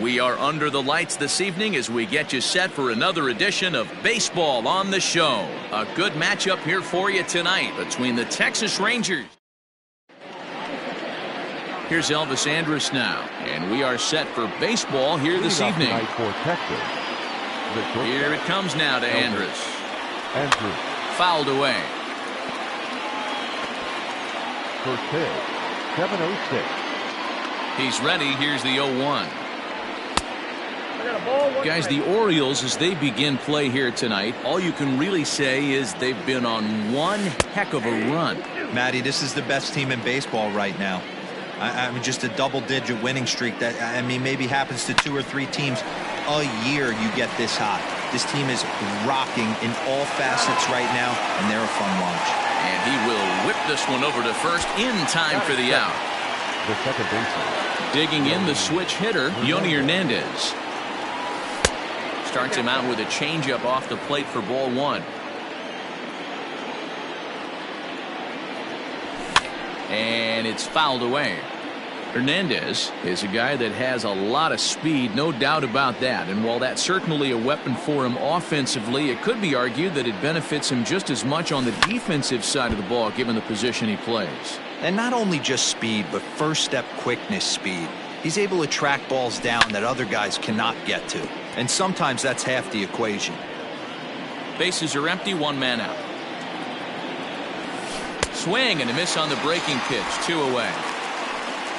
We are under the lights this evening as we get you set for another edition of Baseball on the Show. A good matchup here for you tonight between the Texas Rangers. Here's Elvis Andrus now, and we are set for baseball here this evening. Here it comes now to Andrus. Fouled away. First pitch, 7:06. He's ready. Here's the 0-1. Guys, the Orioles, as they begin play here tonight, all you can really say is they've been on one heck of a run. Matty, this is the best team in baseball right now. I mean, just a double-digit winning streak that, I mean, maybe happens to 2 or 3 teams a year. You get this hot. This team is rocking in all facets right now, and they're a fun watch. And he will whip this one over to first in time for the out. The second baseman. Digging in the switch hitter, Yoni Hernandez. Starts him out with a changeup off the plate for ball 1. And it's fouled away. Hernandez is a guy that has a lot of speed, no doubt about that. And while that's certainly a weapon for him offensively, it could be argued that it benefits him just as much on the defensive side of the ball, given the position he plays. And not only just speed, but first step quickness speed. He's able to track balls down that other guys cannot get to. And sometimes that's half the equation. Bases are empty, 1 man out. Swing and a miss on the breaking pitch, 2 away.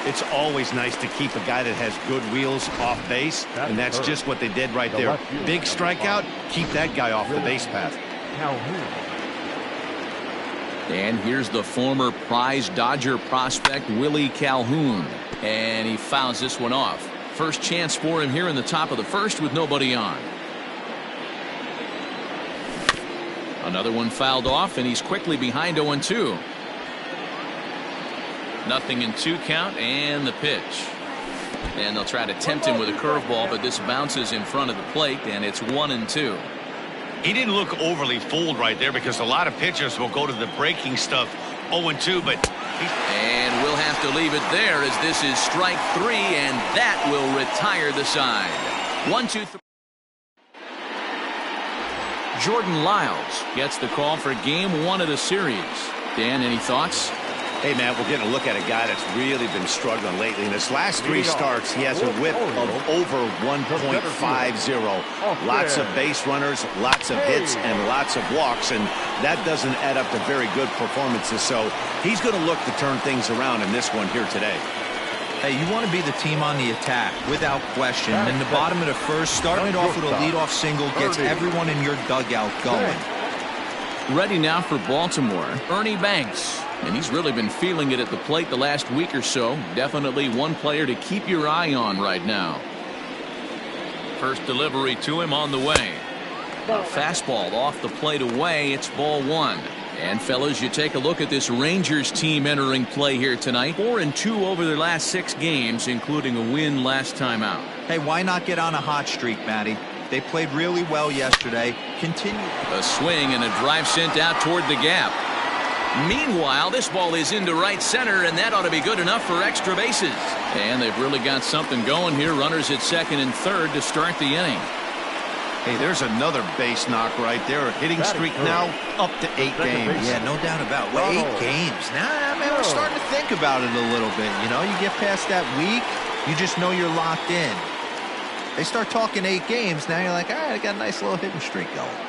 It's always nice to keep a guy that has good wheels off base, and that's just what they did right there. Big strikeout, keep that guy off the base path. And here's the former prize Dodger prospect Willie Calhoun, and he fouls this one off. First chance for him here in the top of the first with nobody on. Another one fouled off, and he's quickly behind 0-2. Nothing in 2 count, and the pitch. And they'll try to tempt him with a curveball, but this bounces in front of the plate, and it's 1-2. He didn't look overly fooled right there, because a lot of pitchers will go to the breaking stuff 0-2, but and we'll have to leave it there as this is strike 3, and that will retire the side. 1-2-3. Jordan Lyles gets the call for game 1 of the series. Dan, any thoughts? hey, man, we're getting a look at a guy that's really been struggling lately. In his last 3 starts, he has a whip of over 1.50. Lots of base runners, lots of hits, and lots of walks, and that doesn't add up to very good performances. So he's going to look to turn things around in this one here today. Hey, you want to be the team on the attack, without question. In the bottom of the first, starting it off with a leadoff single gets everyone in your dugout going. Ready now for Baltimore, Ernie Banks. And he's really been feeling it at the plate the last week or so. Definitely one player to keep your eye on right now. First delivery to him on the way. A fastball off the plate away. It's ball 1. And fellas, you take a look at this Rangers team entering play here tonight. 4-2 over their last 6 games, including a win last time out. Hey, why not get on a hot streak, Matty? They played really well yesterday. Continue. A swing and a drive sent out toward the gap. Meanwhile, this ball is into right center, and that ought to be good enough for extra bases. And they've really got something going here. Runners at second and third to start the inning. Hey, there's another base knock right there. A hitting streak now up to 8 games. Yeah, no doubt about it. Well, 8 games. Nah, man, we're starting to think about it a little bit. You know, you get past that week, you just know you're locked in. They start talking 8 games, now you're like, all right, I got a nice little hitting streak going.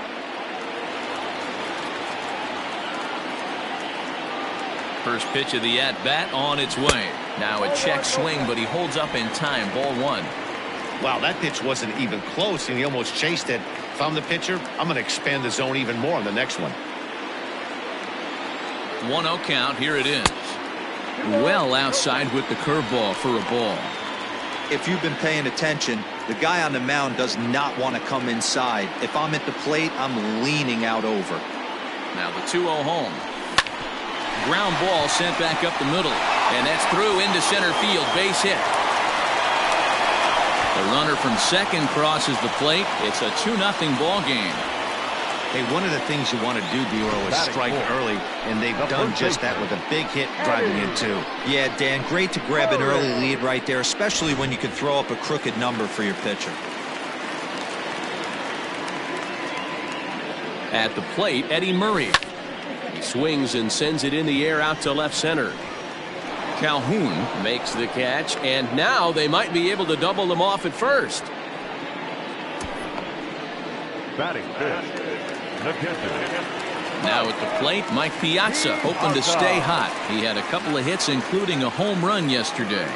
First pitch of the at-bat on its way. Now a check swing, but he holds up in time. Ball 1. Wow, that pitch wasn't even close, and he almost chased it. If I'm the pitcher, I'm going to expand the zone even more on the next one. 1-0 count. Here it is. Well outside with the curveball for a ball. If you've been paying attention, the guy on the mound does not want to come inside. If I'm at the plate, I'm leaning out over. Now the 2-0 home. Ground ball sent back up the middle, and that's through into center field. Base hit. The runner from second crosses the plate. It's a 2-0 ball game. Hey, one of the things you want to do, D-Row, is strike early, and they've done just that with a big hit driving in two. Yeah, Dan, great to grab an early lead right there, especially when you could throw up a crooked number for your pitcher. At the plate, Eddie Murray. He swings and sends it in the air out to left center. Calhoun makes the catch, and now they might be able to double them off at first. Batting fifth. Now at the plate, Mike Piazza hoping to stay hot. He had a couple of hits, including a home run yesterday.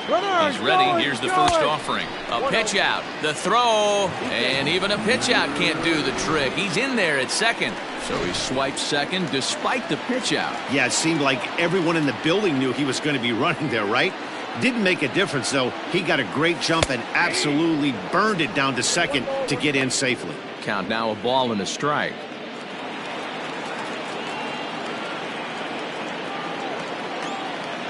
He's ready. Here's the first offering. A pitch out. The throw. And even a pitch out can't do the trick. He's in there at second. So he swipes second despite the pitch out. Yeah, it seemed like everyone in the building knew he was going to be running there, right? Didn't make a difference, though. He got a great jump and absolutely burned it down to second to get in safely. Count now, a ball and a strike.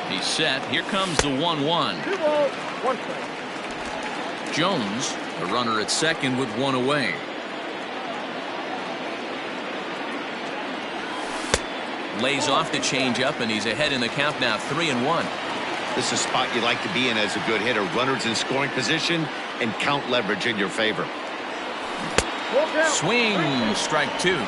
He's set. Here comes the 1-1. 2 balls, 1 strike. Jones, the runner at second with one away. Lays off the changeup, and he's ahead in the count now, 3-1. This is a spot you like to be in as a good hitter. Runners in scoring position and count leverage in your favor. Swing, strike two.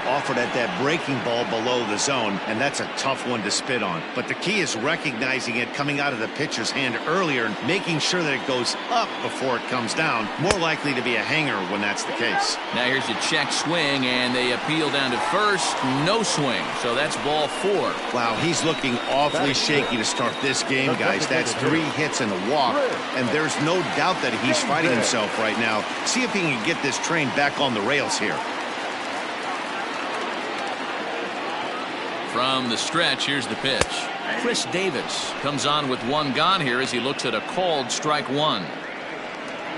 Offered at that breaking ball below the zone, and that's a tough one to spit on. But the key is recognizing it coming out of the pitcher's hand earlier and making sure that it goes up before it comes down. More likely to be a hanger when that's the case. Now here's a check swing, and they appeal down to first. No swing, so that's ball 4. Wow, he's looking awfully shaky to start this game, guys. That's 3 hits and a walk, and there's no doubt that he's fighting himself right now. See if he can get this train back on the rails here. From the stretch, here's the pitch. Chris Davis comes on with one gone here as he looks at a called strike one.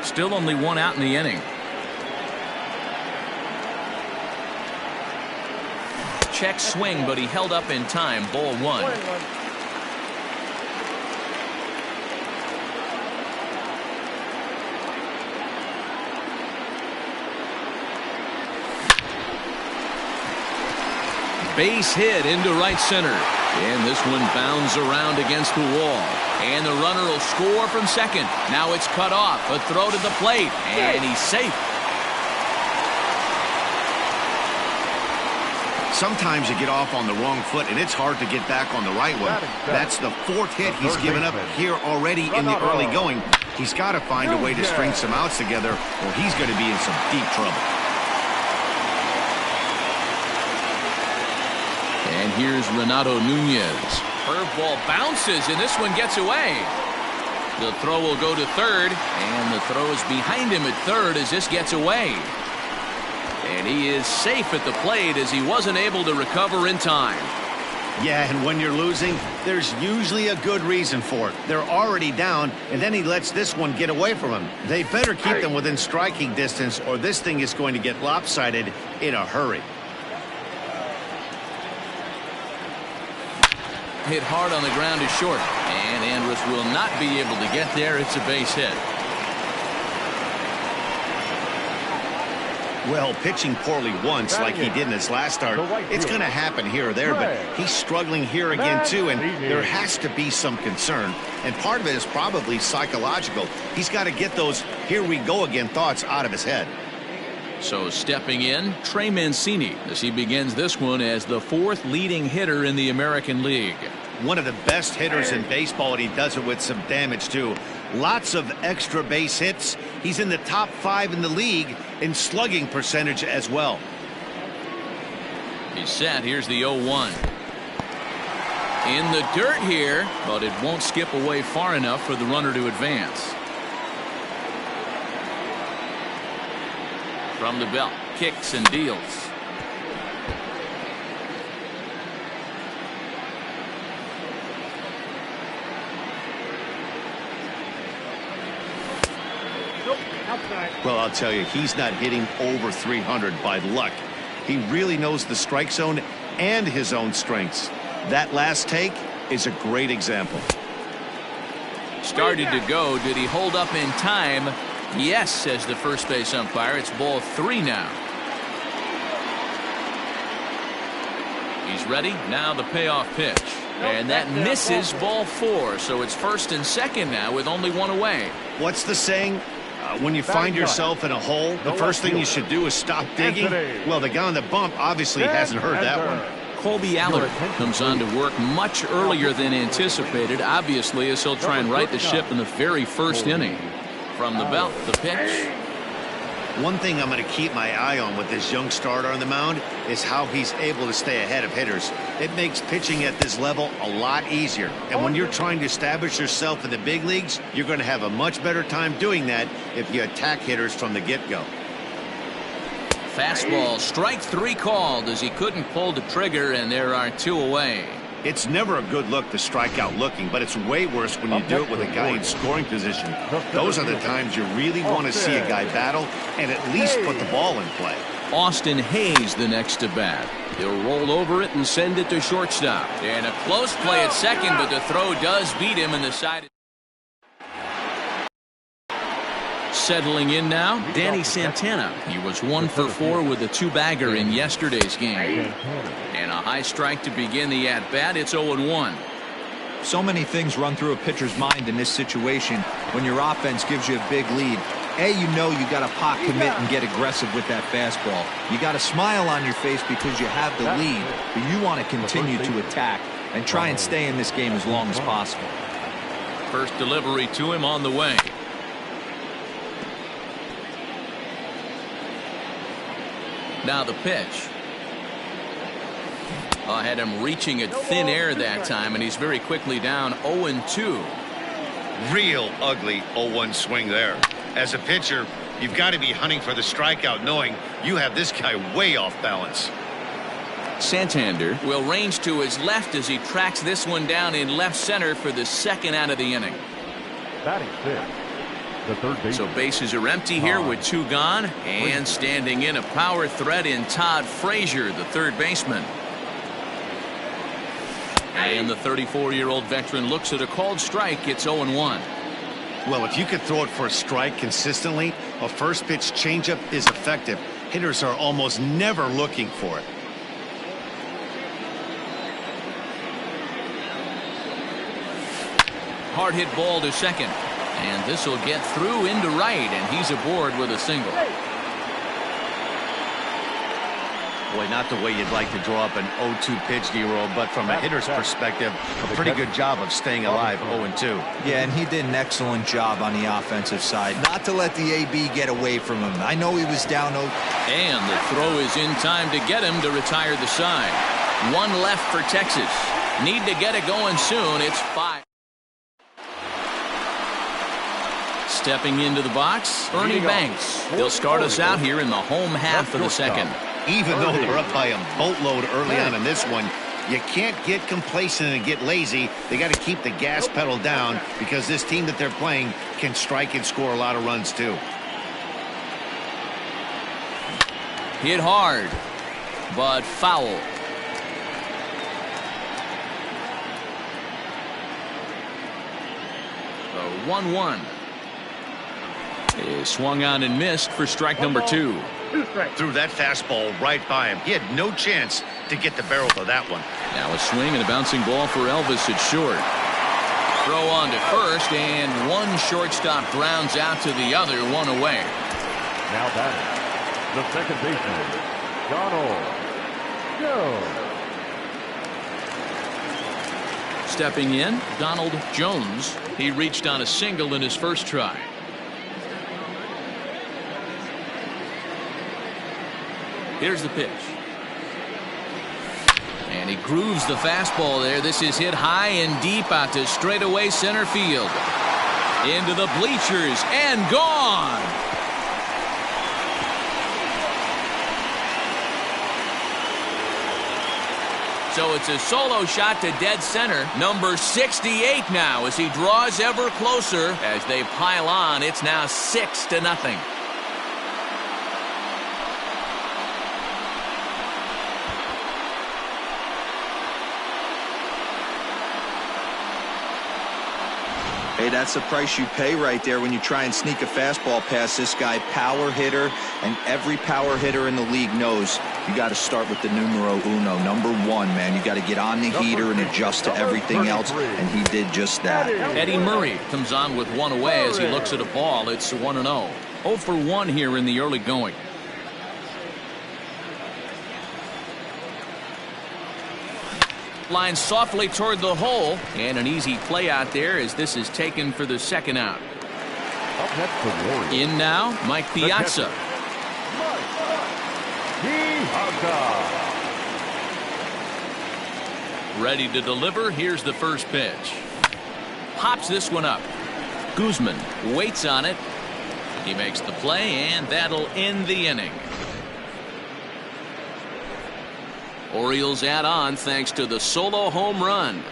Still only one out in the inning. Check swing, but he held up in time. Ball 1. Base hit into right center. And this one bounds around against the wall. And the runner will score from second. Now it's cut off. A throw to the plate. And he's safe. Sometimes you get off on the wrong foot, and it's hard to get back on the right one. That's the 4th hit he's given up here already in the early going. He's got to find a way to string some outs together, or he's going to be in some deep trouble. And here's Renato Nunez. Curveball bounces, and this one gets away. The throw will go to third, and the throw is behind him at third as this gets away. And he is safe at the plate as he wasn't able to recover in time. Yeah, and when you're losing, there's usually a good reason for it. They're already down, and then he lets this one get away from him. They better keep them within striking distance, or this thing is going to get lopsided in a hurry. Hit hard on the ground is short, and Andrus will not be able to get there. It's a base hit. Well, pitching poorly once like he did in his last start, it's going to happen here or there, but he's struggling here again too, and there has to be some concern. And part of it is probably psychological. He's got to get those here we go again thoughts out of his head. So stepping in, Trey Mancini as he begins this one as the 4th leading hitter in the American League. One of the best hitters in baseball, and he does it with some damage too. Lots of extra base hits. He's in the top 5 in the league in slugging percentage as well. He's set. Here's the 0-1. In the dirt here, but it won't skip away far enough for the runner to advance. From the belt, kicks and deals. Well, I'll tell you, he's not hitting over 300 by luck. He really knows the strike zone and his own strengths. That last take is a great example. Started to go. Did he hold up in time? Yes, says the first base umpire. It's ball 3 now. He's ready. Now the payoff pitch. And that misses, ball 4. So it's first and second now with only 1 away. What's the saying? When you find yourself in a hole, the first thing you should do is stop digging. Well, the guy on the bump obviously hasn't heard that one. Colby Allard comes on to work much earlier than anticipated, obviously, as he'll try and right the ship in the very first inning. From the belt, the pitch. One thing I'm going to keep my eye on with this young starter on the mound is how he's able to stay ahead of hitters. It makes pitching at this level a lot easier. And when you're trying to establish yourself in the big leagues, you're going to have a much better time doing that if you attack hitters from the get-go. Fastball, strike 3 called as he couldn't pull the trigger, and there are 2 away. It's never a good look to strike out looking, but it's way worse when you do it with a guy in scoring position. Those are the times you really want to see a guy battle and at least put the ball in play. Austin Hayes the next to bat. He'll roll over it and send it to shortstop. And a close play at second, but the throw does beat him in the side. Settling in now, Danny Santana. He was 1 for 4 with a 2-bagger in yesterday's game. And a high strike to begin the at-bat. It's 0-1. So many things run through a pitcher's mind in this situation when your offense gives you a big lead. You got to pot commit and get aggressive with that fastball. You got a smile on your face because you have the lead, but you want to continue to attack and try and stay in this game as long as possible. First delivery to him on the way. Now the pitch. I had him reaching at thin air that time, and he's very quickly down 0-2. Real ugly 0-1 swing there. As a pitcher, you've got to be hunting for the strikeout, knowing you have this guy way off balance. Santander will range to his left as he tracks this one down in left center for the second out of the inning. Batting 5th. The third base. So bases are empty here with 2 gone, and standing in a power threat in Todd Frazier, the third baseman. And the 34-year-old veteran looks at a called strike. It's 0-1. Well, if you could throw it for a strike consistently, a first pitch changeup is effective. Hitters are almost never looking for it. Hard hit ball to second. And this will get through into right, and he's aboard with a single. Boy, not the way you'd like to draw up an 0-2 pitch, D-roll, but from a hitter's perspective, a pretty good job of staying alive 0-2. Yeah, and he did an excellent job on the offensive side. Not to let the AB get away from him. I know he was down 0. And the throw is in time to get him to retire the side. 1 left for Texas. Need to get it going soon. It's 5. Stepping into the box, Ernie Banks. He'll start us out here in the home half of the second. Even though they're up by a boatload early on in this one, you can't get complacent and get lazy. They got to keep the gas pedal down because this team that they're playing can strike and score a lot of runs too. Hit hard, but foul. The 1-1 is swung on and missed for strike number 2. Threw that fastball right by him. He had no chance to get the barrel of that one. Now a swing and a bouncing ball for Elvis at short. Throw on to first, and one shortstop grounds out to the other, 1 away. Now batting, the second baseman, Donald Jones. Stepping in, Donald Jones. He reached on a single in his first try. Here's the pitch. And he grooves the fastball there. This is hit high and deep out to straightaway center field. Into the bleachers and gone. So it's a solo shot to dead center. Number 68 now as he draws ever closer. As they pile on, it's now 6-0. Hey, that's the price you pay right there when you try and sneak a fastball past this guy. Power hitter, and every power hitter in the league knows you got to start with the numero uno, number one, man. You got to get on the heater and adjust to everything else, and he did just that. Eddie Murray comes on with one away as he looks at a ball. It's 1-0. 0 for 1 here in the early going. Line softly toward the hole, and an easy play out there as this is taken for the second out. Up next, the Warriors. In now, Mike Piazza. Ready to deliver. Here's the first pitch. Pops this one up. Guzman waits on it. He makes the play, and that'll end the inning. Orioles add on thanks to the solo home run.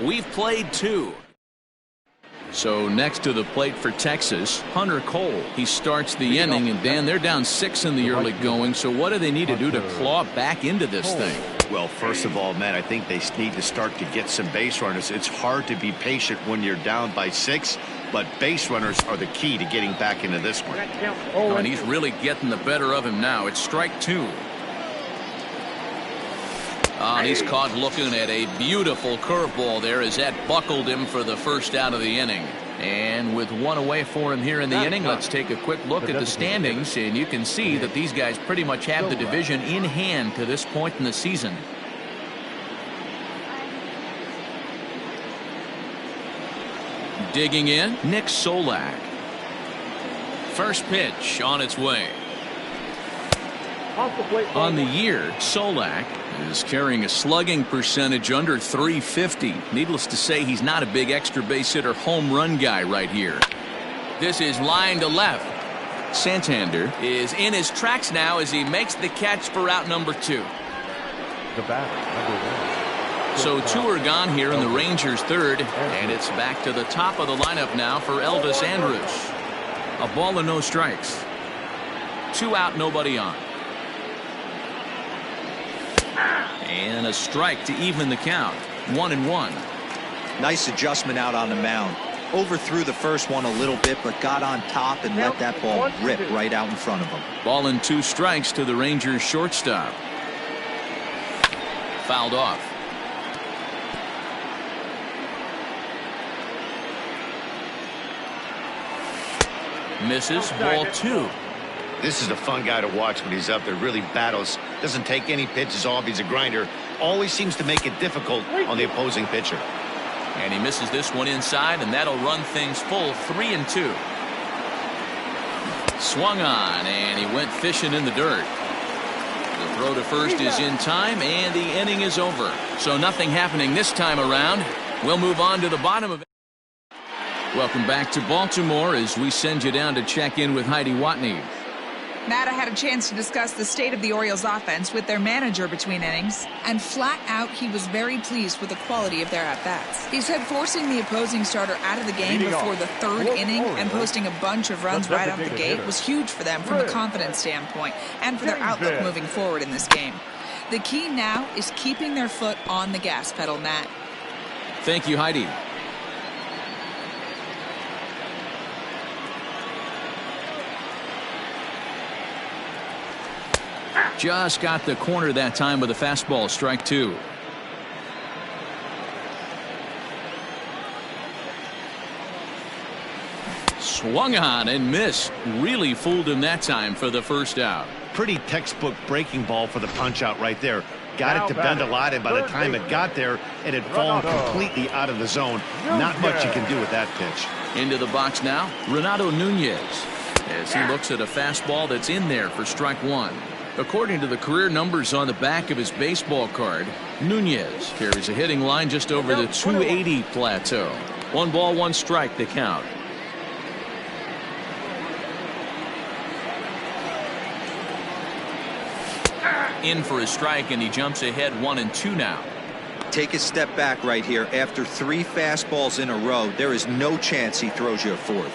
We've played 2. So next to the plate for Texas, Hunter Cole. He starts the inning, and Dan, they're down 6 in the early going. So what do they need to do to claw back into this thing? Well, first of all, Matt, I think they need to start to get some base runners. It's hard to be patient when you're down by 6, but base runners are the key to getting back into this one. Oh, and he's really getting the better of him now. It's strike 2. And he's caught looking at a beautiful curveball there as that buckled him for the first out of the inning. And with 1 away for him here in the inning, let's take a quick look at the standings, and you can see that these guys pretty much have the division in hand to this point in the season. Digging in, Nick Solak. First pitch on its way. On the year, Solak is carrying a slugging percentage under .350. Needless to say, he's not a big extra base hitter home run guy right here. This is line to left. Santander is in his tracks now as he makes the catch for out number 2. The batter, So 2 are gone here in the Rangers' third, and it's back to the top of the lineup now for Elvis Andrus. A ball and no strikes. 2 out, nobody on. And a strike to even the count. 1-1. Nice adjustment out on the mound. Overthrew the first one a little bit, but got on top and let that ball rip right out in front of him. Ball and 2 strikes to the Rangers shortstop. Fouled off. Misses. Ball 2. This is a fun guy to watch when he's up there. Really battles. Doesn't take any pitches off. He's a grinder. Always seems to make it difficult on the opposing pitcher. And he misses this one inside, and that'll run things full. 3-2. Swung on, and he went fishing in the dirt. The throw to first is in time, and the inning is over. So nothing happening this time around. We'll move on to the bottom of it. Welcome back to Baltimore as we send you down to check in with Heidi Watney. Matt, I had a chance to discuss the state of the Orioles offense with their manager between innings, and flat out he was very pleased with the quality of their at-bats. He said forcing the opposing starter out of the game before the 3rd inning and posting a bunch of runs right off the gate was huge for them from a confidence standpoint and for their outlook moving forward in this game. The key now is keeping their foot on the gas pedal, Matt. Thank you, Heidi. Just got the corner that time with a fastball. Strike 2. Swung on and missed. Really fooled him that time for the first out. Pretty textbook breaking ball for the punch out right there. Got it to bend a lot, and by the time it got there, it had fallen completely out of the zone. Not much you can do with that pitch. Into the box now, Renato Nunez, as he looks at a fastball that's in there for strike 1. According to the career numbers on the back of his baseball card, Nunez carries a hitting line just over the 280 plateau. 1 ball, 1 strike, the count. In for a strike, and he jumps ahead 1-2 now. Take a step back right here. After 3 fastballs in a row, there is no chance he throws you a 4th.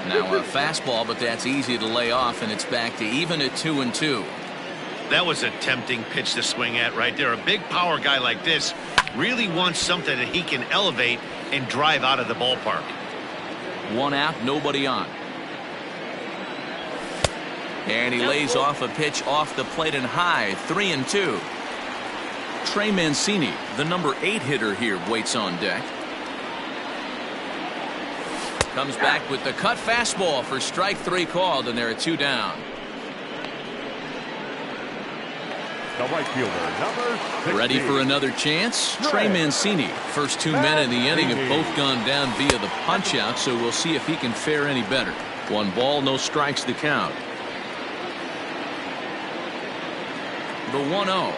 Now a fastball, but that's easy to lay off, and it's back to even at 2-2. That was a tempting pitch to swing at right there. A big power guy like this really wants something that he can elevate and drive out of the ballpark. 1 out, nobody on. And he lays off a pitch off the plate and high. 3-2. Trey Mancini, the number 8 hitter here, waits on deck. Comes back with the cut fastball for strike 3 called, and there are 2 down. The right fielder, number 60. Ready for another chance? Trey Mancini. First 2 men in the inning have both gone down via the punch out, so we'll see if he can fare any better. 1 ball, no strikes the count. The 1-0.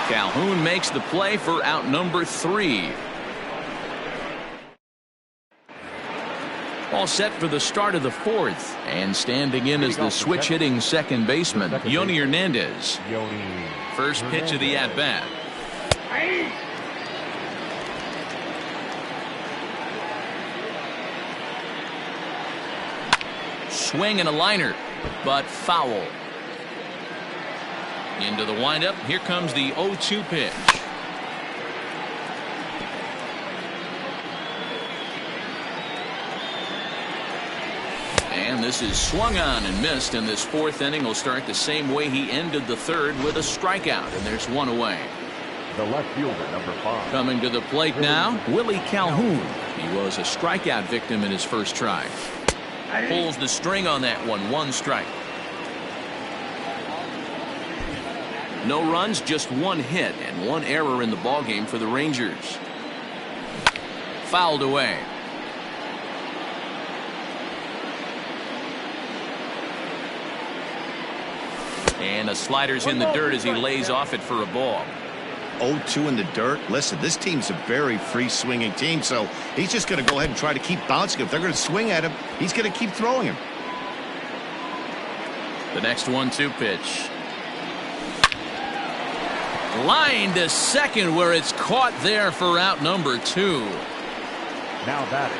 Calhoun makes the play for out number 3. All set for the start of the 4th. And standing in is the switch hitting second baseman, Yoni Hernandez. First pitch of the at-bat. Swing and a liner, but foul. Into the windup. Here comes the 0-2 pitch. And this is swung on and missed, and this 4th inning will start the same way he ended the 3rd, with a strikeout, and there's 1 away. The left fielder, number 5. Coming to the plate now, Willie Calhoun. He was a strikeout victim in his first try. Pulls the string on that one. 1 strike. No runs, just 1 hit and 1 error in the ballgame for the Rangers. Fouled away. And a slider's in the dirt as he lays off it for a ball. 0-2 in the dirt. Listen, this team's a very free swinging team, so he's just going to go ahead and try to keep bouncing. If they're going to swing at him, he's going to keep throwing him. The next 1-2 pitch. Line to second, where it's caught there for out number 2. Now batting,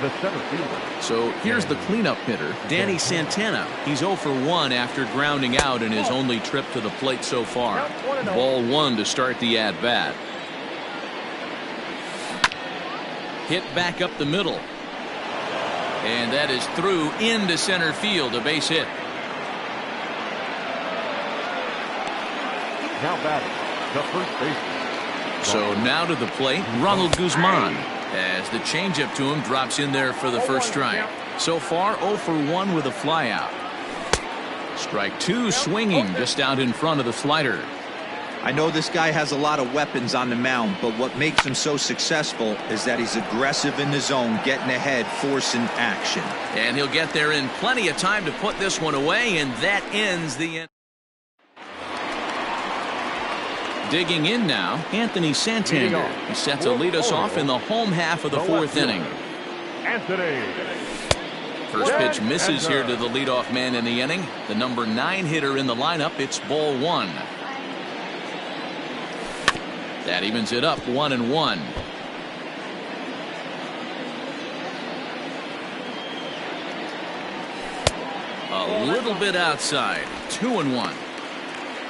the center fielder. So here's the cleanup hitter, Danny Santana. He's 0 for 1 after grounding out in his only trip to the plate so far. Ball 1 to start the at-bat. Hit back up the middle. And that is through into center field, a base hit. Now batting, the first baseman. So now to the plate, Ronald Guzman, as the changeup to him drops in there for the first strike. So far 0 for 1 with a flyout. Strike 2 swinging just out in front of the slider. I know this guy has a lot of weapons on the mound, but what makes him so successful is that he's aggressive in the zone, getting ahead, forcing action. And he'll get there in plenty of time to put this one away, and that ends the inning. Digging in now, Anthony Santander. He's set to lead us off in the home half of the 4th inning. Anthony. First pitch misses here to the leadoff man in the inning. The number 9 hitter in the lineup. It's ball 1. That evens it up 1-1. A little bit outside. 2-1.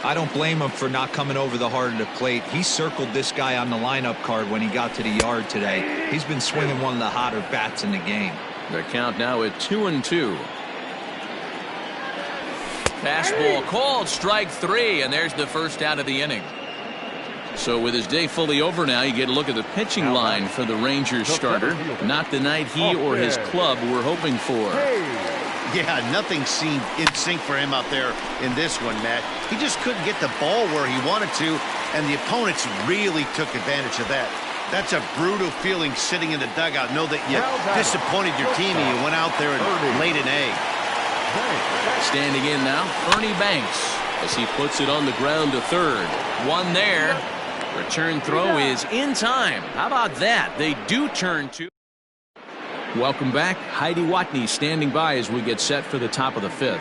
I don't blame him for not coming over the heart of the plate. He circled this guy on the lineup card when he got to the yard today. He's been swinging one of the hotter bats in the game. The count now at 2-2. Fastball called, strike 3, and there's the first out of the inning. So with his day fully over now, you get a look at the pitching line for the Rangers starter. Not the night he or his club were hoping for. Yeah, nothing seemed in sync for him out there in this one, Matt. He just couldn't get the ball where he wanted to, and the opponents really took advantage of that. That's a brutal feeling sitting in the dugout. Know that you disappointed your team and you went out there and laid an egg. Standing in now, Ernie Banks, as he puts it on the ground to third. 1 there. Return throw is in time. How about that? They do turn to. Welcome back. Heidi Watney standing by as we get set for the top of the 5th.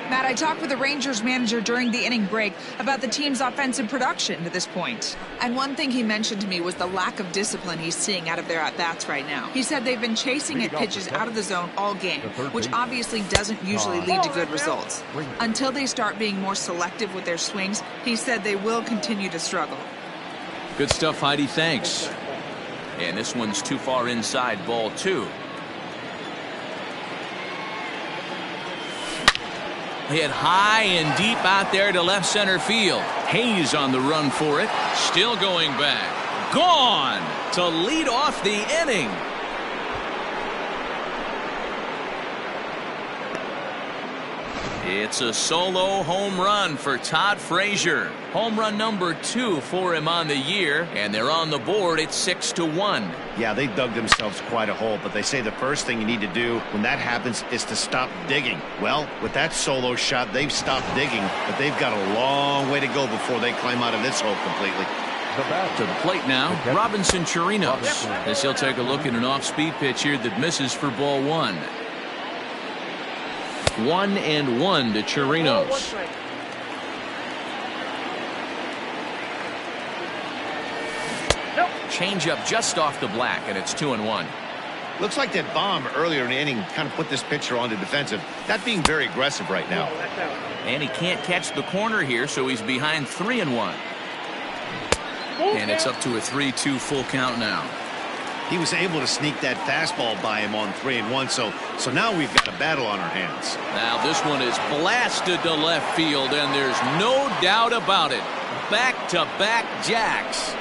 Matt, I talked with the Rangers manager during the inning break about the team's offensive production to this point. And one thing he mentioned to me was the lack of discipline he's seeing out of their at-bats right now. He said they've been chasing at pitches out of the zone all game, which obviously doesn't usually lead to good results. Until they start being more selective with their swings, he said they will continue to struggle. Good stuff, Heidi. Thanks. And this one's too far inside, ball 2. Hit high and deep out there to left center field. Hayes on the run for it. Still going back. Gone to lead off the inning. It's a solo home run for Todd Frazier. Home run number 2 for him on the year, and they're on the board at 6-1. Yeah, they dug themselves quite a hole, but they say the first thing you need to do when that happens is to stop digging. Well, with that solo shot, they've stopped digging, but they've got a long way to go before they climb out of this hole completely. To the plate now, Robinson Chirinos, as he'll take a look at an off-speed pitch here that misses for ball 1. 1-1 to Chirinos. Change up just off the black, and it's 2-1. Looks like that bomb earlier in the inning kind of put this pitcher on the defensive. Not being very aggressive right now. And he can't catch the corner here, so he's behind 3-1. And it's up to a 3-2 full count now. He was able to sneak that fastball by him on 3-1, so now we've got a battle on our hands. Now this one is blasted to left field, and there's no doubt about it. Back-to-back jacks.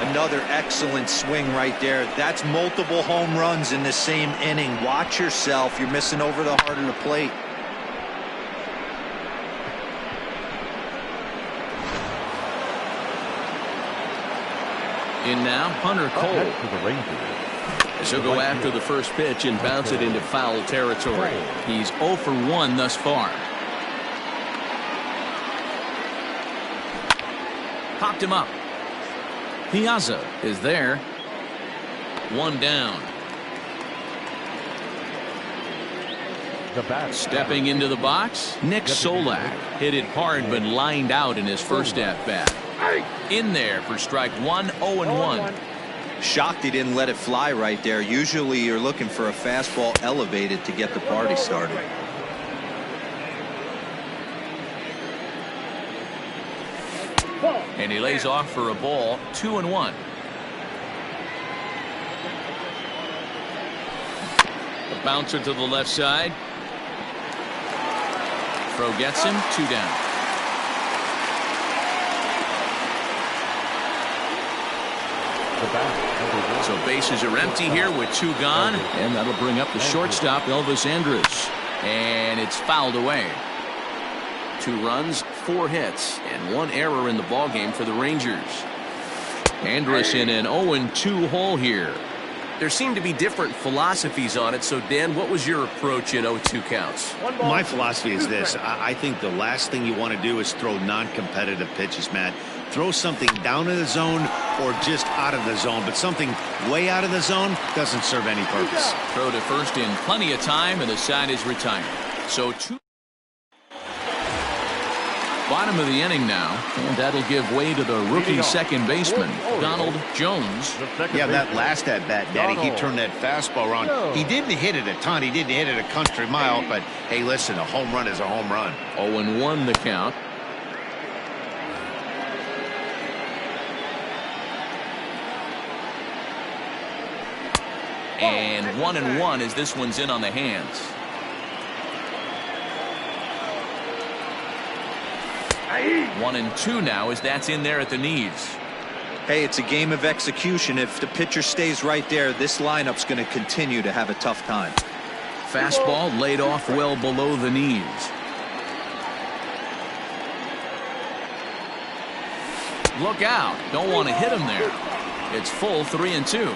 Another excellent swing right there. That's multiple home runs in the same inning. Watch yourself. You're missing over the heart of the plate. In now, Hunter Cole. As he'll go after the first pitch and bounce it into foul territory. He's 0 for 1 thus far. Popped him up. Piazza is there. 1 down. Stepping into the box, Nick Solak. Hit it hard but lined out in his first at-bat. In there for strike 1, 0-1. Shocked he didn't let it fly right there. Usually you're looking for a fastball elevated to get the party started. And he lays off for a ball, 2-1. A bouncer to the left side. Throw gets him, 2 down. So bases are empty here with 2 gone, and that'll bring up the shortstop, Elvis Andrus. And it's fouled away. 2 runs, 4 hits, and 1 error in the ballgame for the Rangers. Andrus in an 0-2 hole here. There seem to be different philosophies on it. So, Dan, what was your approach at 0-2 counts? My philosophy is this. I think the last thing you want to do is throw non-competitive pitches, Matt. Throw something down in the zone or just out of the zone, but something way out of the zone doesn't serve any purpose. Throw to first in plenty of time, and the side is retired. So 2. Bottom of the inning now, and that'll give way to the rookie second baseman, Donald Jones. Yeah, that last at-bat, Daddy, he turned that fastball around. He didn't hit it a ton. He didn't hit it a country mile, but, hey, listen, a home run is a home run. 0-1 the count. And 1-1 as this one's in on the hands. One and 2 now as that's in there at the knees. Hey, it's a game of execution. If the pitcher stays right there, this lineup's going to continue to have a tough time. Fastball laid off well below the knees. Look out. Don't want to hit him there. It's full 3-2.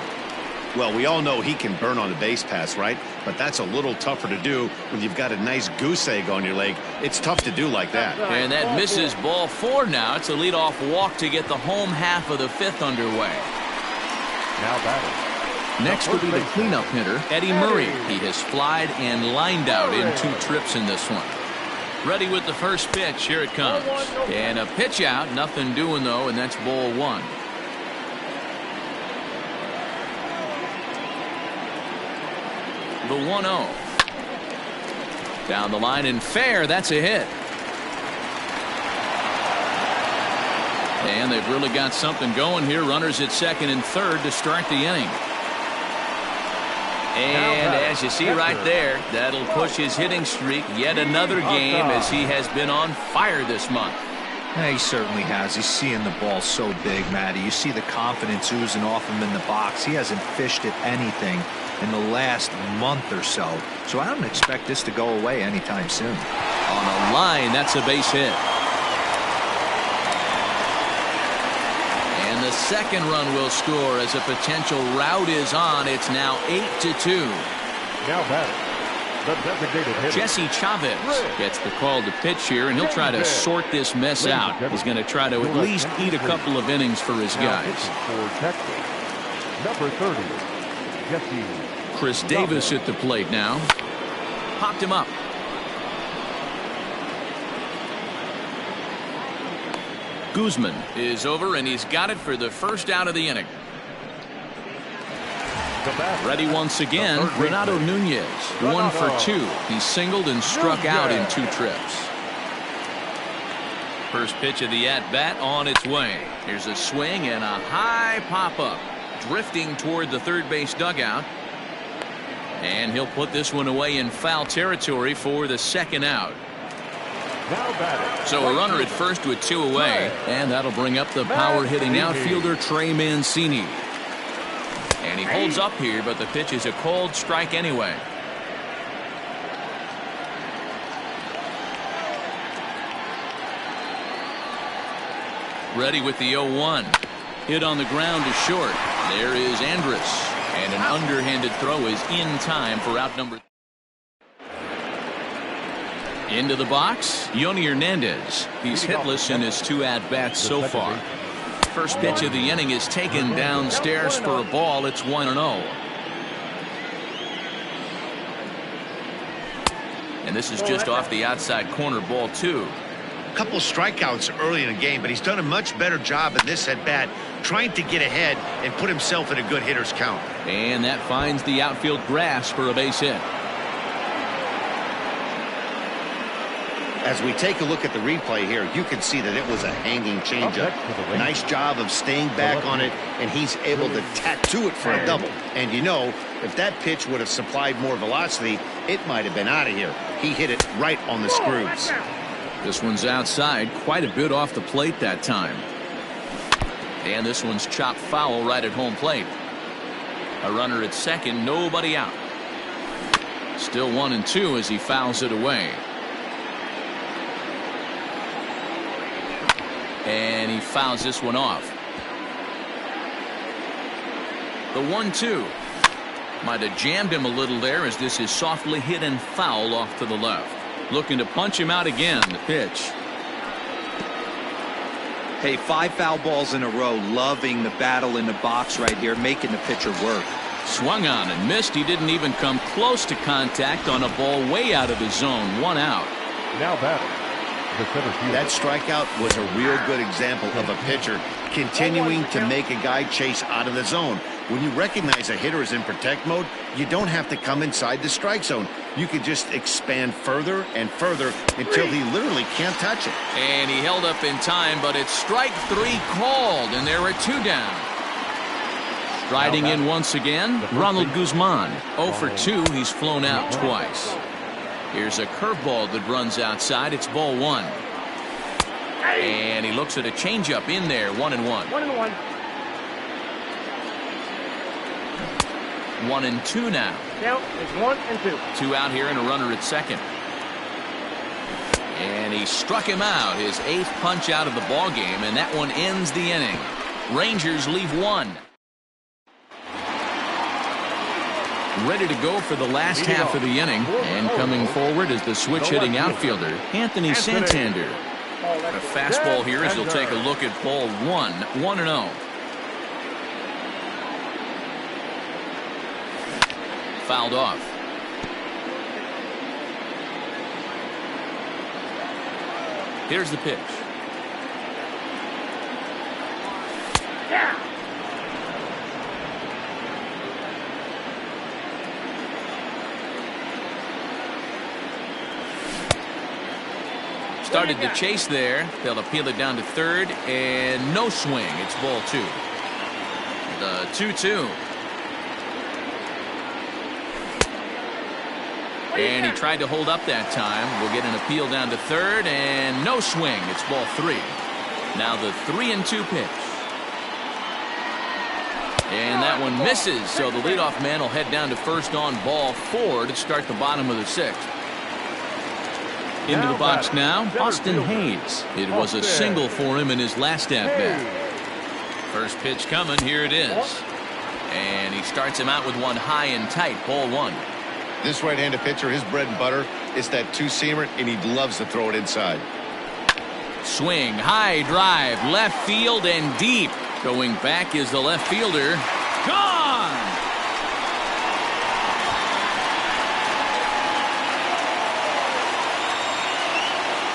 Well, we all know he can burn on the base pass, right? But that's a little tougher to do when you've got a nice goose egg on your leg. It's tough to do like that. And that misses ball 4 now. It's a leadoff walk to get the home half of the 5th underway. Now batting, Next will be the cleanup hitter, Eddie Murray. He has flied and lined out in 2 trips in this one. Ready with the first pitch. Here it comes. And a pitch out. Nothing doing, though, and that's ball 1. The 1-0. Down the line and fair. That's a hit. And they've really got something going here. Runners at second and third to start the inning. And as you see right there, that'll push his hitting streak yet another game as he has been on fire this month. Yeah, he certainly has. He's seeing the ball so big, Matty. You see the confidence oozing off him in the box. He hasn't fished at anything in the last month or so. So I don't expect this to go away anytime soon. On a line, that's a base hit. And the second run will score as a potential rout is on. It's now 8-2. Now batting, the designated hitter, Jesse Chavez gets the call to pitch here, and he'll try to sort this mess out. He's going to try to at least eat a couple of innings for his guys. For Texas, number 30, Jesse Chris Davis at the plate now. Popped him up. Guzman is over, and he's got it for the first out of the inning. Ready once again, Renato Nunez. 1 for 2. He singled and struck out in 2 trips. First pitch of the at-bat on its way. Here's a swing and a high pop-up. Drifting toward the third base dugout. And he'll put this one away in foul territory for the second out. So a runner at first with 2 away, and that'll bring up the power-hitting outfielder Trey Mancini. And he holds up here, but the pitch is a called strike anyway. Ready with the 0-1. Hit on the ground to short. There is Andrus, and an underhanded throw is in time for out number 3. Into the box, Yoni Hernandez. He's hitless in his 2 at-bats so far. First pitch of the inning is taken downstairs for a ball. It's 1-0. And this is just off the outside corner, ball 2. A couple strikeouts early in the game, but he's done a much better job in this at-bat trying to get ahead and put himself in a good hitter's count. And that finds the outfield grass for a base hit. As we take a look at the replay here, you can see that it was a hanging changeup. Nice job of staying back on it, and he's able to tattoo it for a double. And you know, if that pitch would have supplied more velocity, it might have been out of here. He hit it right on the screws. This one's outside, quite a bit off the plate that time. And this one's chopped foul right at home plate. A runner at second, nobody out. Still 1-2 as he fouls it away. And he fouls this one off. The 1-2 might have jammed him a little there as this is softly hit and foul off to the left. Looking to punch him out again. The pitch. Hey, 5 foul balls in a row. Loving the battle in the box right here, making the pitcher work. Swung on and missed. He didn't even come close to contact on a ball way out of his zone. 1 out. Now batting, the center fielder. That strikeout was a real good example of a pitcher continuing to make a guy chase out of the zone. When you recognize a hitter is in protect mode, you don't have to come inside the strike zone. You can just expand further and further until he literally can't touch it. And he held up in time, but it's strike 3 called, and there are 2 down. Striding in once again, Ronald Guzman. 0 for 2, he's flown out twice. Here's a curveball that runs outside. It's ball 1. And he looks at a changeup in there. 1-1. 1-2 now. Count is 1-2. 2 out here and a runner at second. And he struck him out, his 8th punch out of the ball game, and that one ends the inning. Rangers leave 1. Ready to go for the last half of the inning, and coming forward is the switch-hitting outfielder, Anthony Santander. A fastball here as he'll take a look at ball 1. 1-0. fouled off. Here's the pitch. Started to chase there. They'll appeal it down to third, and no swing. It's ball 2. The 2-2. And he tried to hold up that time. We'll get an appeal down to third, and no swing. It's ball 3. Now the 3-2 pitch. And that one misses, so the leadoff man will head down to first on ball 4 to start the bottom of the 6th. Into the box now, Austin Hayes. It was a single for him in his last at-bat. First pitch coming, here it is. And he starts him out with one high and tight, ball 1. This right-handed pitcher, his bread and butter is that two-seamer, and he loves to throw it inside. Swing, high drive, left field and deep. Going back is the left fielder. Gone!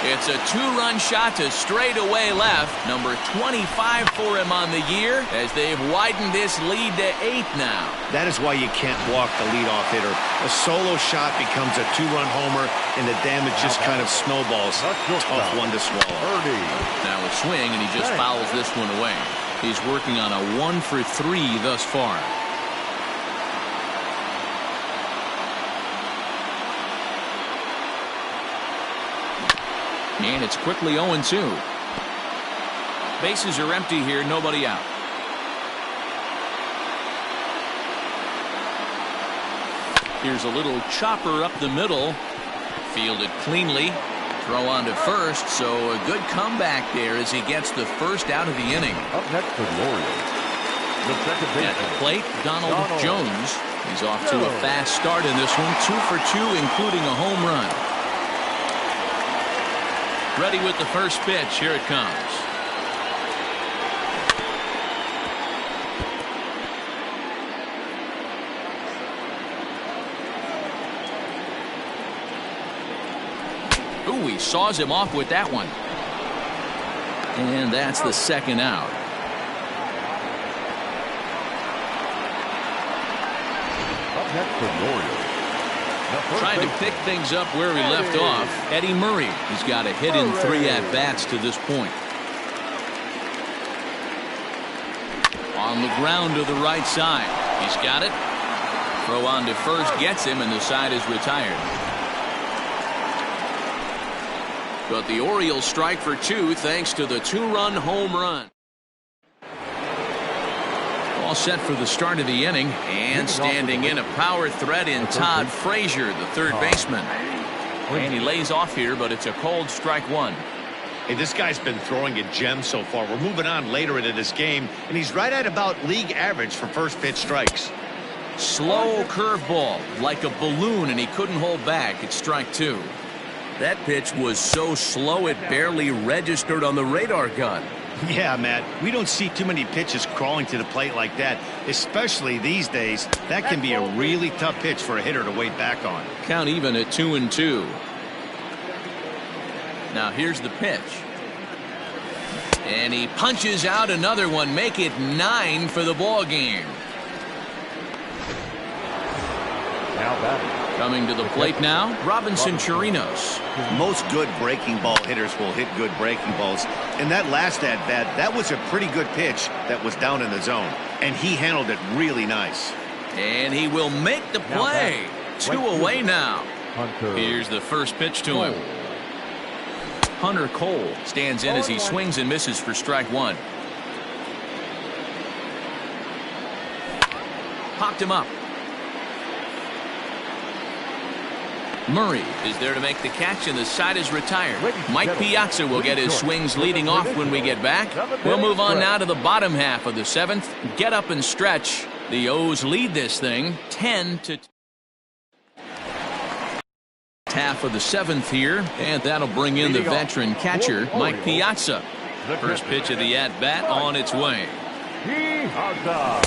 It's a 2-run shot to straightaway left. Number 25 for him on the year as they've widened this lead to 8 now. That is why you can't walk the leadoff hitter. A solo shot becomes a 2-run homer, and the damage just kind of snowballs. Tough one to swallow. Now a swing, and he just fouls this one away. He's working on a 1 for 3 thus far. And it's quickly 0-2. Bases are empty here, nobody out. Here's a little chopper up the middle. Fielded cleanly. Throw on to first, so a good comeback there as he gets the first out of the inning. Up next for the Orioles, the second baseman. At the plate, Donald Jones. He's off to a fast start in this one. 2 for 2, including a home run. Ready with the first pitch. Here it comes. Ooh, he saws him off with that one. And that's the second out. Up next for the Orioles. Trying to pick things up where he left off. Eddie Murray. He's got a hit in 3 at-bats to this point. On the ground to the right side. He's got it. Throw on to first gets him, and the side is retired. But the Orioles strike for 2 thanks to the 2-run home run. All set for the start of the inning, and standing in a power threat in Todd Frazier, the third baseman. And he lays off here, but it's a cold strike 1. Hey, this guy's been throwing a gem so far. We're moving on later into this game, and he's right at about league average for first pitch strikes. Slow curveball, like a balloon, and he couldn't hold back. It's strike 2. That pitch was so slow it barely registered on the radar gun. Yeah, Matt, we don't see too many pitches crawling to the plate like that, especially these days. That can be a really tough pitch for a hitter to wait back on. Count even at 2-2. Now here's the pitch. And he punches out another one, make it 9 for the ball game. Now batting. Coming to the plate now, Robinson Chirinos. Most good breaking ball hitters will hit good breaking balls. And that last at-bat, that was a pretty good pitch that was down in the zone. And he handled it really nice. And he will make the play. 2 away now. Here's the first pitch to him. Hunter Cole stands in as he swings and misses for strike 1. Popped him up. Murray is there to make the catch, and the side is retired. Mike Piazza will get his swings leading off when we get back. We'll move on now to the bottom half of the 7th. Get up and stretch. The O's lead this thing 10-2. Half of the 7th here, and that'll bring in the veteran catcher, Mike Piazza. First pitch of the at-bat on its way. Piazza.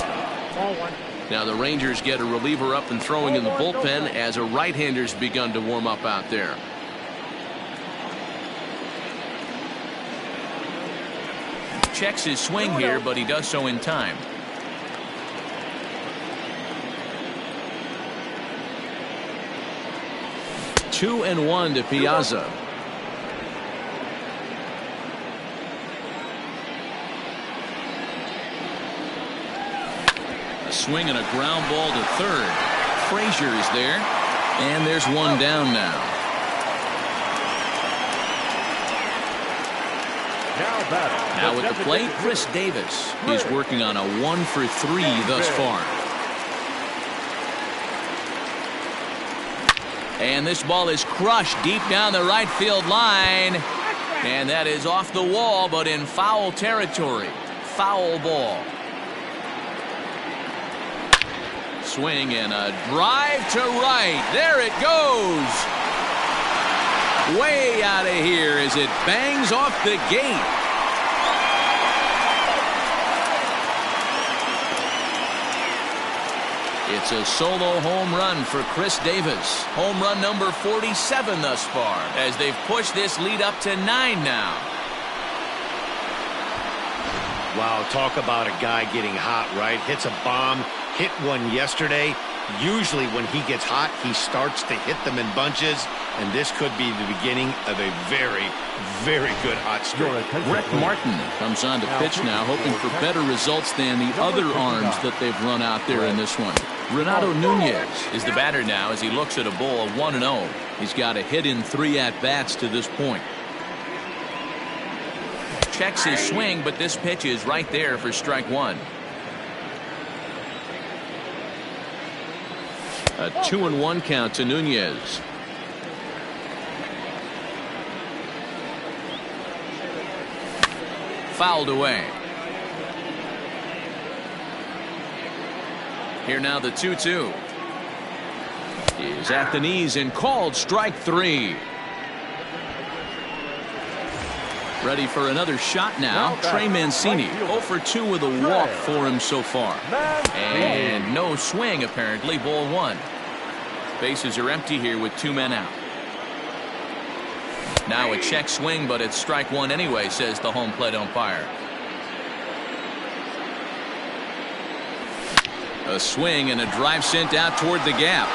Ball 1. Now the Rangers get a reliever up and throwing in the bullpen as a right-hander's begun to warm up out there. Checks his swing here, but he does so in time. Two and one to Piazza. A swing and a ground ball to third. Frazier is there, and there's one down now. Now at the plate, Chris Davis. He's working on a 1-for-3 thus far. And this ball is crushed deep down the right field line. And that is off the wall, but in foul territory. Foul ball. Swing and a drive to right. There it goes. Way out of here as it bangs off the gate. It's a solo home run for Chris Davis. Home run number 47 thus far as they've pushed this lead up to 9 now. Wow, talk about a guy getting hot, right? Hits a bomb, hit one yesterday. Usually when he gets hot, he starts to hit them in bunches, and this could be the beginning of a very, very good hot streak. Rick Martin comes on to pitch now, hoping for better results than the other arms that they've run out there in this one. Renato Nunez is the batter now as he looks at a ball of 1-0. He's got a hit in 3 at-bats to this point. Checks his swing, but this pitch is right there for strike one. A 2-1 count to Nunez. Fouled away. Here now the 2-2. Is at the knees and called strike 3. Ready for another shot now. Trey Mancini 0 for 2 with a walk for him so far. And no swing apparently. Ball 1. Bases are empty here with 2 men out. Now a check swing, but it's strike 1 anyway, says the home plate umpire. A swing and a drive sent out toward the gap.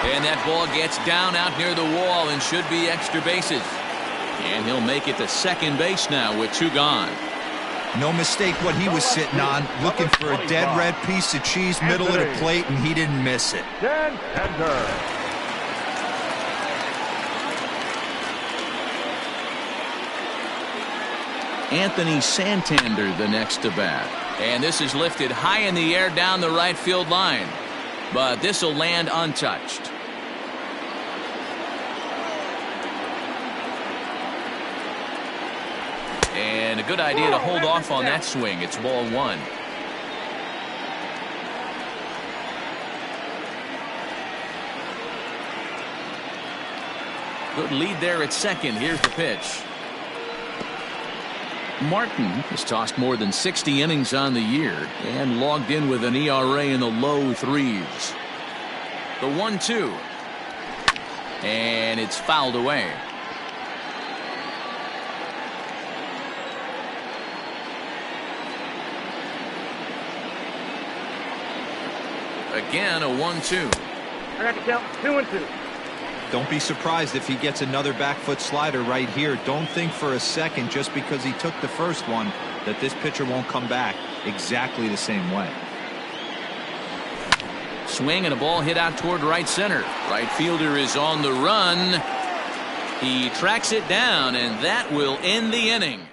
And that ball gets down out near the wall and should be extra bases. And he'll make it to second base now with 2 gone. No mistake what he was sitting on, looking for a dead red piece of cheese middle of the plate, and he didn't miss it. Anthony Santander the next to bat. And this is lifted high in the air down the right field line. But this will land untouched. And a good idea to hold off on that swing. It's ball 1. Good lead there at second. Here's the pitch. Martin has tossed more than 60 innings on the year and logged in with an ERA in the low 3s. The 1-2. And it's fouled away. Again, a 1-2. I got to count 2-2. Don't be surprised if he gets another back foot slider right here. Don't think for a second, just because he took the first one, that this pitcher won't come back exactly the same way. Swing and a ball hit out toward right center. Right fielder is on the run. He tracks it down, and that will end the inning.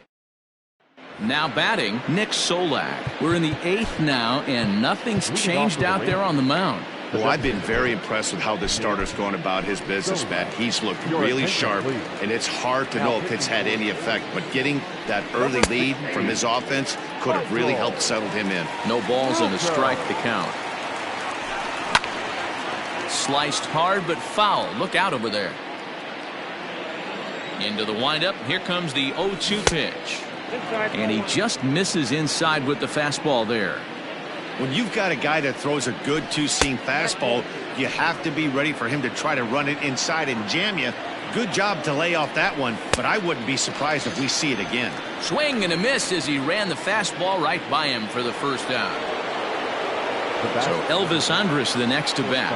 Now batting, Nick Solak. We're in the 8th now, and nothing's changed out there on the mound. Well, I've been very impressed with how this starter's going about his business, Matt. He's looked really sharp, and it's hard to know if it's had any effect. But getting that early lead from his offense could have really helped settle him in. No balls and a strike to count. Sliced hard but foul. Look out over there. Into the windup. Here comes the 0-2 pitch. And he just misses inside with the fastball there. When you've got a guy that throws a good two-seam fastball, you have to be ready for him to try to run it inside and jam you. Good job to lay off that one, but I wouldn't be surprised if we see it again. Swing and a miss as he ran the fastball right by him for the first down. So Elvis Andrus the next to bat,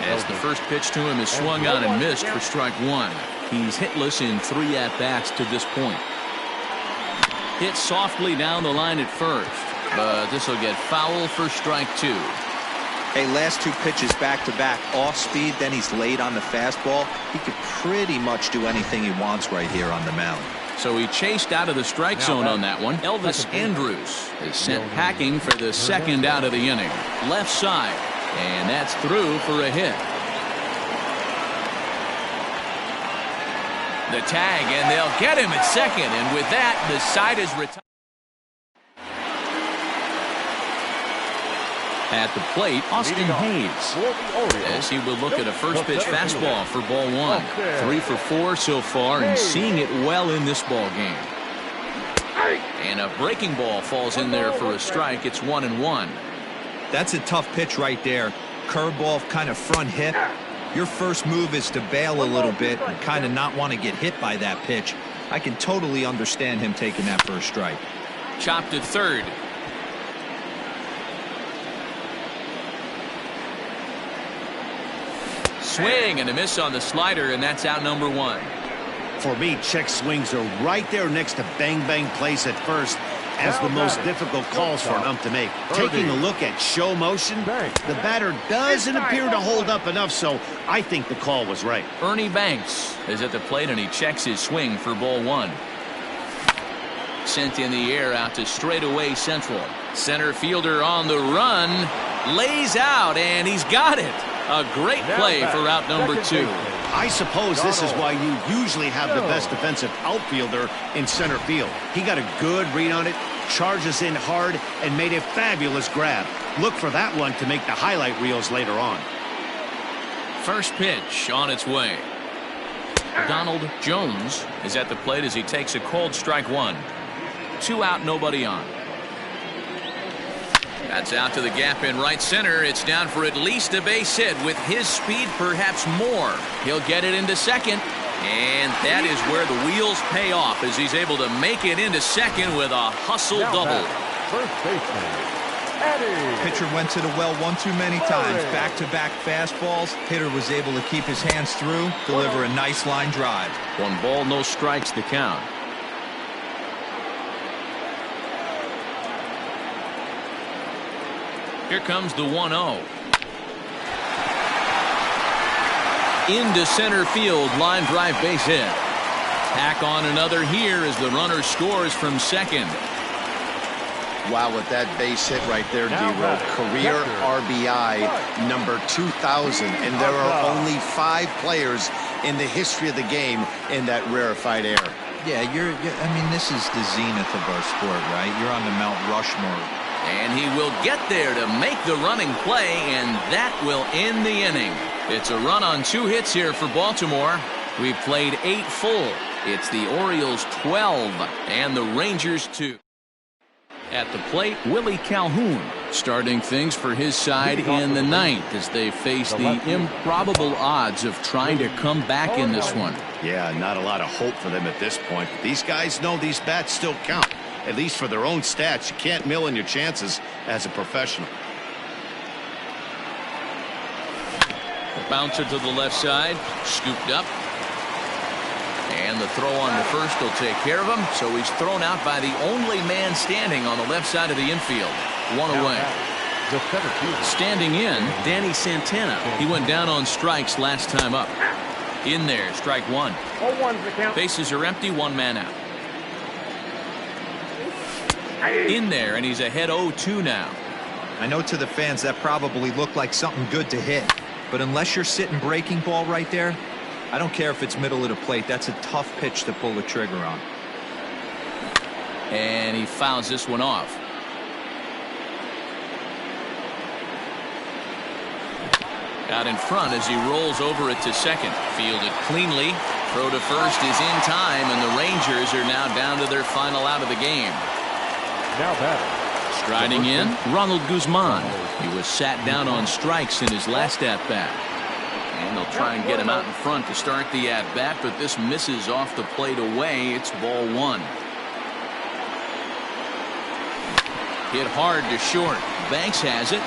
as the first pitch to him is swung on and missed for strike one. He's hitless in 3 at-bats to this point. Hit softly down the line at first, but this will get foul for strike 2. Hey, last 2 pitches back-to-back, off speed, then he's late on the fastball. He could pretty much do anything he wants right here on the mound. So he chased out of the strike zone on that one. Elvis Andrus is sent packing for the second out of the inning. Left side, and that's through for a hit. The tag, and they'll get him at second, and with that, the side is retired. At the plate, Austin Hayes, as he will look at a first pitch fastball for ball 1. 3 for 4 so far, and seeing it well in this ball game. And a breaking ball falls in there for a strike. It's 1-1. That's a tough pitch right there. Curveball, kind of front hip. Your first move is to bail a little bit and kind of not want to get hit by that pitch. I can totally understand him taking that for a strike. Chopped at third. Swing and a miss on the slider, and that's out number 1. For me, check swings are right there next to bang-bang plays at first as the most difficult calls for an ump to make. Taking a look at show motion, the batter doesn't appear to hold up enough, so I think the call was right. Ernie Banks is at the plate, and he checks his swing for ball 1. Sent in the air out to straightaway central. Center fielder on the run, lays out, and he's got it. A great play for out number 2. I suppose this is why you usually have the best defensive outfielder in center field. He got a good read on it, charges in hard, and made a fabulous grab. Look for that one to make the highlight reels later on. First pitch on its way. Donald Jones is at the plate as he takes a cold strike 1. 2 out, nobody on. That's out to the gap in right center. It's down for at least a base hit. With his speed, perhaps more. He'll get it into second. And that is where the wheels pay off as he's able to make it into second with a hustle double. First baseman, Eddie. Pitcher went to the well one too many times. Back-to-back fastballs. Hitter was able to keep his hands through, deliver a nice line drive. 1 ball, no strikes the count. Here comes the 1-0. Into center field, line drive base hit. Tack on another here as the runner scores from second. Wow, with that base hit right there, D-Row. Career RBI number 2,000. And there are only 5 players in the history of the game in that rarefied air. Yeah, I mean, this is the zenith of our sport, right? You're on the Mount Rushmore. And he will get there to make the running play, and that will end the inning. It's a run on 2 hits here for Baltimore. We've played 8 full. It's the Orioles 12 and the Rangers 2. At the plate, Willie Calhoun starting things for his side in the 9th as they face the improbable odds of trying to come back in this one. Yeah, not a lot of hope for them at this point. These guys know these bats still count. At least for their own stats. You can't mill in your chances as a professional. Bouncer to the left side, scooped up. And the throw on to first will take care of him. So he's thrown out by the only man standing on the left side of the infield. 1 away. Standing in, Danny Santana. He went down on strikes last time up. In there, strike 1. Bases are empty, 1 man out. In there, and he's ahead 0-2 now. I know to the fans that probably looked like something good to hit, but unless you're sitting breaking ball right there, I don't care if it's middle of the plate. That's a tough pitch to pull the trigger on. And he fouls this one off. Out in front as he rolls over it to second. Fielded cleanly. Throw to first is in time, and the Rangers are now down to their final out of the game. Now batting, Striding in, Ronald Guzman. He was sat down on strikes in his last at-bat. And they'll try and get him out in front to start the at-bat, but this misses off the plate away. It's ball one. Hit hard to short. Banks has it.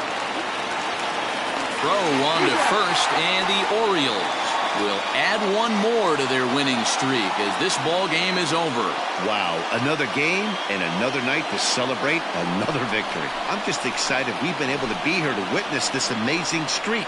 Throw on to first, and the Orioles will add one more to their winning streak as this ball game is over. Wow, another game and another night to celebrate another victory. I'm just excited we've been able to be here to witness this amazing streak.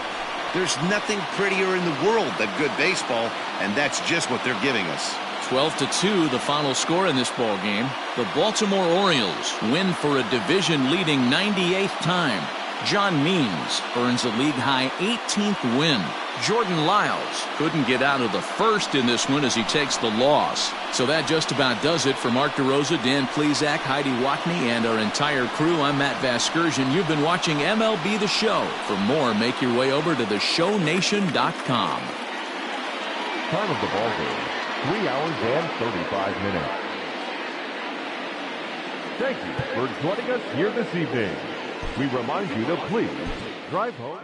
There's nothing prettier in the world than good baseball, and that's just what they're giving us. 12-2 the final score in this ball game. The Baltimore Orioles win for a division-leading 98th time. John Means earns a league-high 18th win. Jordan Lyles couldn't get out of the first in this one as he takes the loss. So that just about does it for Mark DeRosa, Dan Plesac, Heidi Watney, and our entire crew. I'm Matt Vasgersian. You've been watching MLB The Show. For more, make your way over to theshownation.com. Time of the ball game, 3 hours and 35 minutes. Thank you for joining us here this evening. We remind you to please drive home.